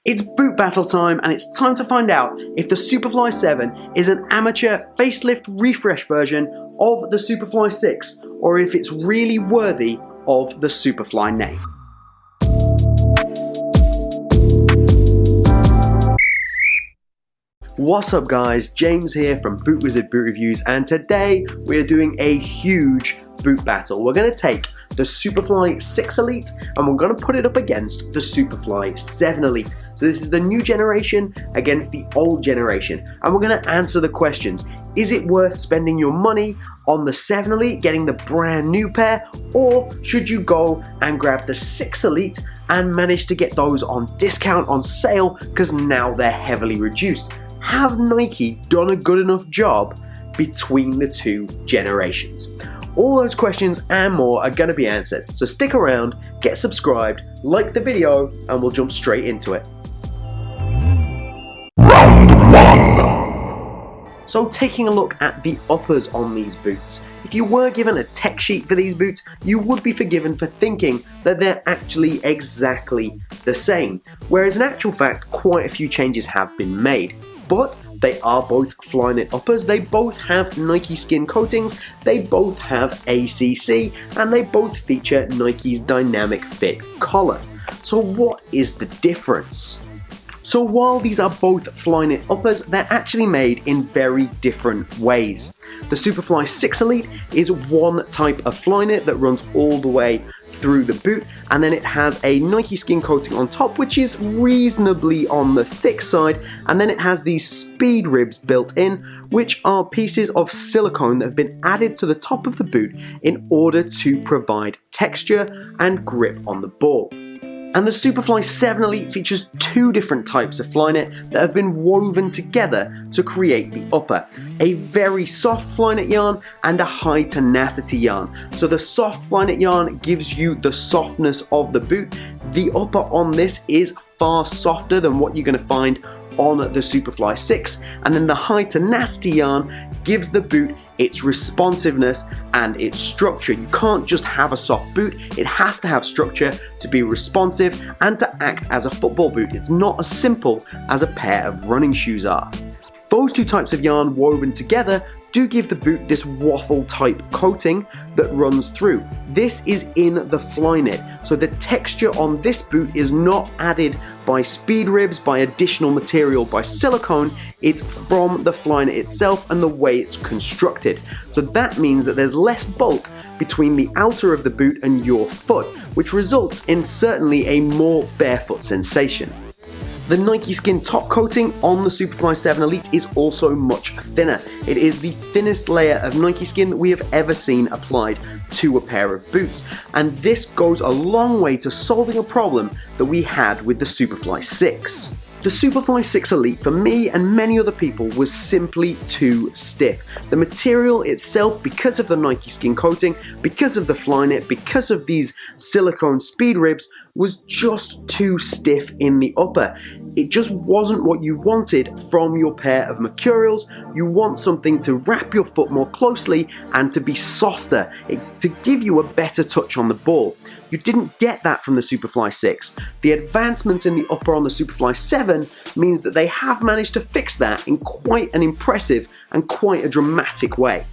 It's boot battle time, and it's time to find out if the Superfly 7 is an amateur facelift refresh version of the Superfly 6, or if it's really worthy of the Superfly name. What's up guys, James here from Boot Wizard Boot Reviews, and today we're doing a huge boot battle. We're going to take the Superfly 6 Elite and we're going to put it up against the Superfly 7 Elite. So this is the new generation against the old generation, and we're going to answer the questions. Is it worth spending your money on the 7 Elite, getting the brand new pair, or should you go and grab the 6 Elite and manage to get those on discount, on sale, because now they're heavily reduced? Have Nike done a good enough job between the two generations? All those questions and more are going to be answered, so stick around, get subscribed, like the video, and we'll jump straight into it. Round 1. So taking a look at the uppers on these boots, if you were given a tech sheet for these boots, you would be forgiven for thinking that they're actually exactly the same, whereas in actual fact quite a few changes have been made. But they are both Flyknit uppers, they both have Nike skin coatings, they both have ACC, and they both feature Nike's Dynamic Fit collar. So what is the difference? So while these are both Flyknit uppers, they're actually made in very different ways. The Superfly 6 Elite is one type of Flyknit that runs all the way through the boot, and then it has a Nike skin coating on top, which is reasonably on the thick side, and then it has these speed ribs built in, which are pieces of silicone that have been added to the top of the boot in order to provide texture and grip on the ball. And the Superfly 7 Elite features two different types of Flyknit that have been woven together to create the upper. A very soft Flyknit yarn and a high tenacity yarn. So the soft Flyknit yarn gives you the softness of the boot. The upper on this is far softer than what you're going to find on the Superfly 6, and then the high tenacity yarn gives the boot its responsiveness and its structure. You can't just have a soft boot, it has to have structure to be responsive and to act as a football boot. It's not as simple as a pair of running shoes are. Those two types of yarn woven together do give the boot this waffle type coating that runs through. This is in the Flyknit, so the texture on this boot is not added by speed ribs, by additional material, by silicone. It's from the Flyknit itself and the way it's constructed. So that means that there's less bulk between the outer of the boot and your foot, which results in certainly a more barefoot sensation. The Nike skin top coating on the Superfly 7 Elite is also much thinner. It is the thinnest layer of Nike skin that we have ever seen applied to a pair of boots, and this goes a long way to solving a problem that we had with the Superfly 6. The Superfly 6 Elite, for me and many other people, was simply too stiff. The material itself, because of the Nike skin coating, because of the Flyknit, because of these silicone speed ribs, was just too stiff in the upper. It just wasn't what you wanted from your pair of Mercurials. You want something to wrap your foot more closely and to be softer, to give you a better touch on the ball. You didn't get that from the Superfly 6. The advancements in the upper on the Superfly 7 means that they have managed to fix that in quite an impressive and quite a dramatic way.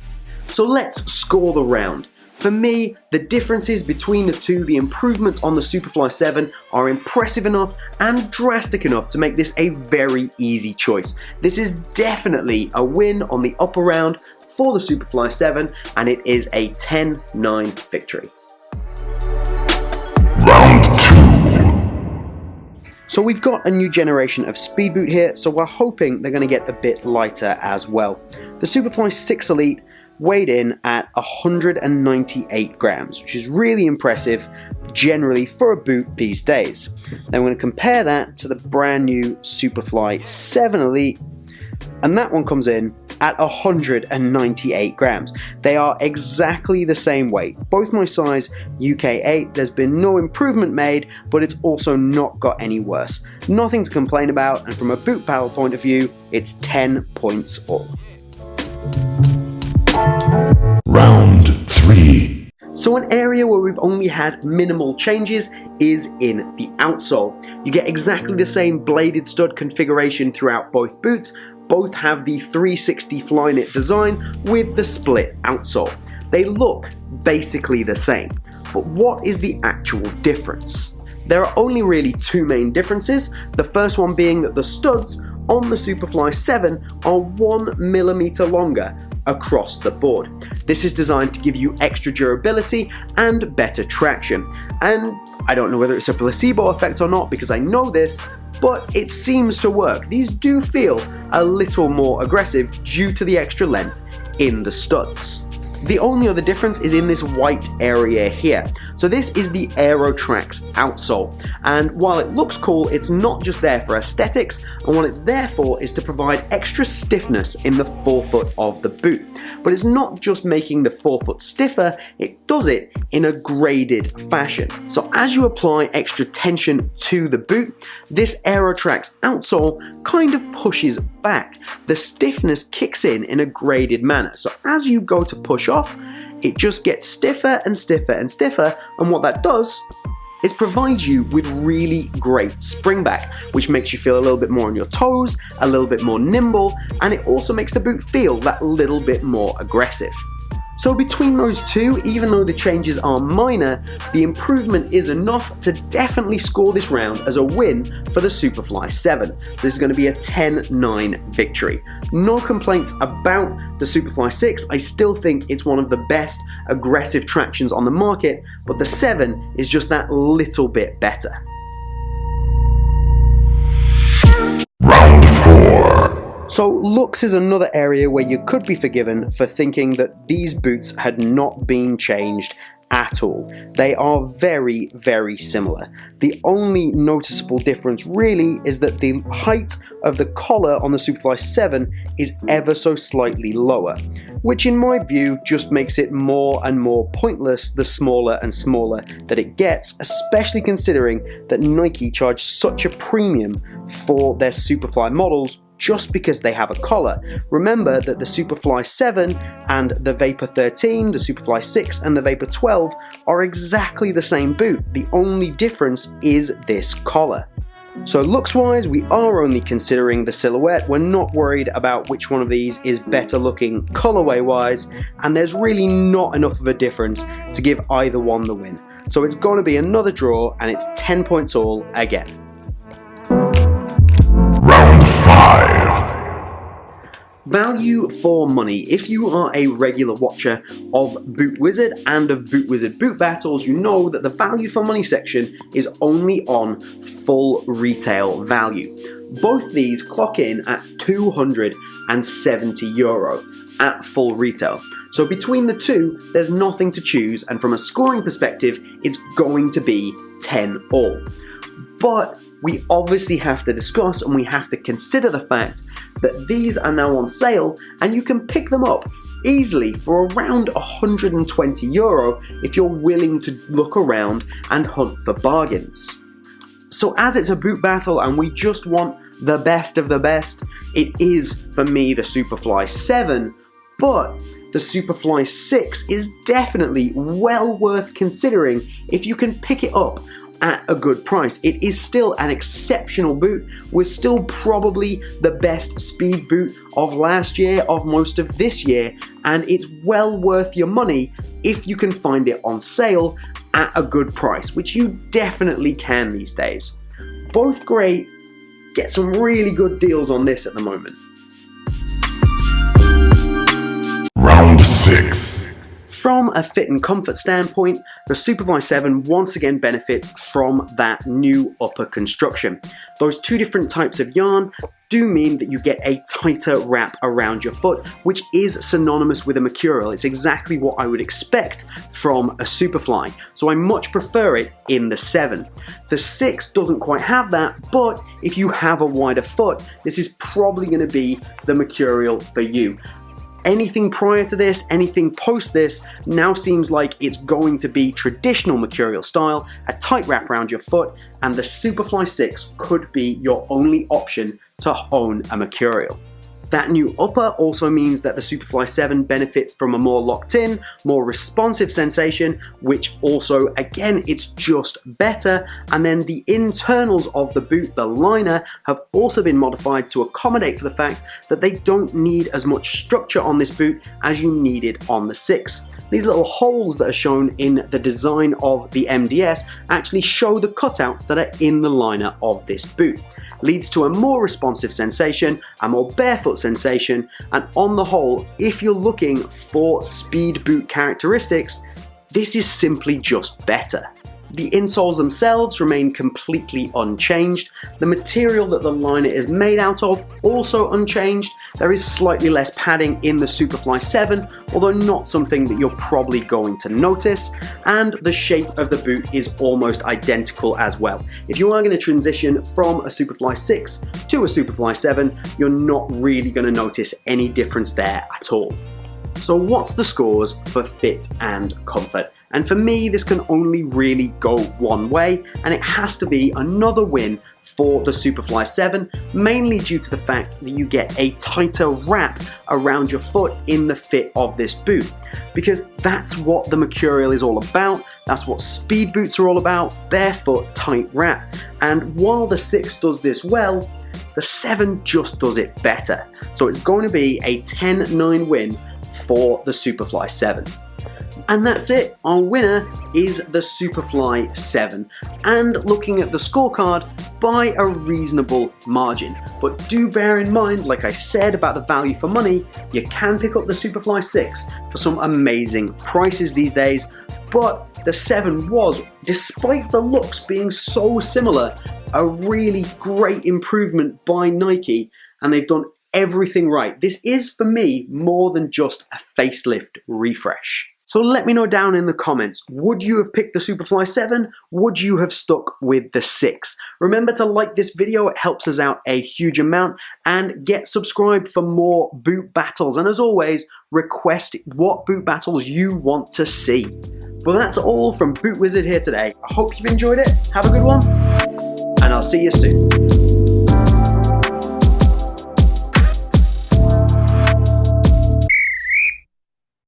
So let's score the round. For me, the differences between the two, the improvements on the Superfly 7 are impressive enough and drastic enough to make this a very easy choice. This is definitely a win on the upper round for the Superfly 7, and it is a 10-9 victory. Round 2. So we've got a new generation of speed boot here, so we're hoping they're going to get a bit lighter as well. The Superfly 6 Elite weighed in at 198 grams, which is really impressive generally for a boot these days. Then we're going to compare that to the brand new Superfly 7 Elite, and that one comes in at 198 grams. They are exactly the same weight, both my size, UK 8. There's been no improvement made, but it's also not got any worse. Nothing to complain about, and from a boot battle point of view, it's 10 points all. Round 3. So an area where we've only had minimal changes is in the outsole. You get exactly the same bladed stud configuration throughout both boots. Both have the 360 Flyknit design with the split outsole. They look basically the same, but what is the actual difference? There are only really two main differences, the first one being that the studs on the Superfly 7 are 1mm longer across the board. This is designed to give you extra durability and better traction, and I don't know whether it's a placebo effect or not because I know this, but it seems to work. These do feel a little more aggressive due to the extra length in the studs. The only other difference is in this white area here. So this is the Aerotrax outsole, and while it looks cool, it's not just there for aesthetics, and what it's there for is to provide extra stiffness in the forefoot of the boot. But it's not just making the forefoot stiffer, it does it in a graded fashion. So as you apply extra tension to the boot, this Aerotrax outsole kind of pushes back. The stiffness kicks in a graded manner. So as you go to push off, it just gets stiffer and stiffer and stiffer, and what that does is provides you with really great spring back, which makes you feel a little bit more on your toes, a little bit more nimble, and it also makes the boot feel that little bit more aggressive. So between those two, even though the changes are minor, the improvement is enough to definitely score this round as a win for the Superfly 7. This is going to be a 10-9 victory. No complaints about the Superfly 6, I still think it's one of the best aggressive tractions on the market, but the 7 is just that little bit better. Round 4. So looks is another area where you could be forgiven for thinking that these boots had not been changed at all. They are very, very similar. The only noticeable difference really is that the height of the collar on the Superfly 7 is ever so slightly lower, which in my view just makes it more and more pointless the smaller and smaller that it gets, especially considering that Nike charge such a premium for their Superfly models just because they have a collar. Remember that the Superfly 7 and the Vapor 13, the Superfly 6 and the Vapor 12 are exactly the same boot. The only difference is this collar. So looks wise, we are only considering the silhouette. We're not worried about which one of these is better looking colorway wise, and there's really not enough of a difference to give either one the win. So it's going to be another draw, and it's 10 points all again. Round 5. Value for money. If you are a regular watcher of Boot Wizard and of Boot Wizard boot battles, you know that the value for money section is only on full retail value. Both these clock in at €270 at full retail. So between the two, there's nothing to choose, and from a scoring perspective, it's going to be 10 all. But we obviously have to discuss and we have to consider the fact that these are now on sale and you can pick them up easily for around €120 if you're willing to look around and hunt for bargains. So as it's a boot battle and we just want the best of the best, it is for me the Superfly 7, but the Superfly 6 is definitely well worth considering if you can pick it up at a good price. It is still an exceptional boot. We're still probably the best speed boot of last year, of most of this year, and it's well worth your money if you can find it on sale at a good price, which you definitely can these days. Both great. Get some really good deals on this at the moment. Round 6. From a fit and comfort standpoint, the Superfly 7 once again benefits from that new upper construction. Those two different types of yarn do mean that you get a tighter wrap around your foot, which is synonymous with a mercurial. It's exactly what I would expect from a Superfly, so I much prefer it in the 7. The 6 doesn't quite have that, but if you have a wider foot, this is probably going to be the mercurial for you. Anything prior to this, anything post this, now seems like it's going to be traditional mercurial style, a tight wrap around your foot, and the Superfly 6 could be your only option to own a mercurial. That new upper also means that the Superfly 7 benefits from a more locked in, more responsive sensation, which also, again, it's just better. And then the internals of the boot, the liner, have also been modified to accommodate for the fact that they don't need as much structure on this boot as you needed on the 6. These little holes that are shown in the design of the MDS actually show the cutouts that are in the liner of this boot. Leads to a more responsive sensation, a more barefoot sensation, and on the whole, if you're looking for speed boot characteristics, this is simply just better. The insoles themselves remain completely unchanged. The material that the liner is made out of also unchanged. There is slightly less padding in the Superfly 7, although not something that you're probably going to notice, and the shape of the boot is almost identical as well. If you are going to transition from a Superfly 6 to a Superfly 7, you're not really going to notice any difference there at all. So what's the scores for fit and comfort? And for me, this can only really go one way, and it has to be another win for the Superfly 7, mainly due to the fact that you get a tighter wrap around your foot in the fit of this boot. Because that's what the Mercurial is all about, that's what speed boots are all about, barefoot tight wrap. And while the 6 does this well, the 7 just does it better. So it's going to be a 10-9 win for the Superfly 7. And that's it, our winner is the Superfly 7, and looking at the scorecard, by a reasonable margin. But do bear in mind, like I said about the value for money, you can pick up the Superfly 6 for some amazing prices these days, but the 7 was, despite the looks being so similar, a really great improvement by Nike, and they've done everything right. This is, for me, more than just a facelift refresh. So let me know down in the comments, would you have picked the Superfly 7? Would you have stuck with the 6? Remember to like this video, it helps us out a huge amount, and get subscribed for more boot battles. And as always, request what boot battles you want to see. Well, that's all from Boot Wizard here today. I hope you've enjoyed it, have a good one, and I'll see you soon.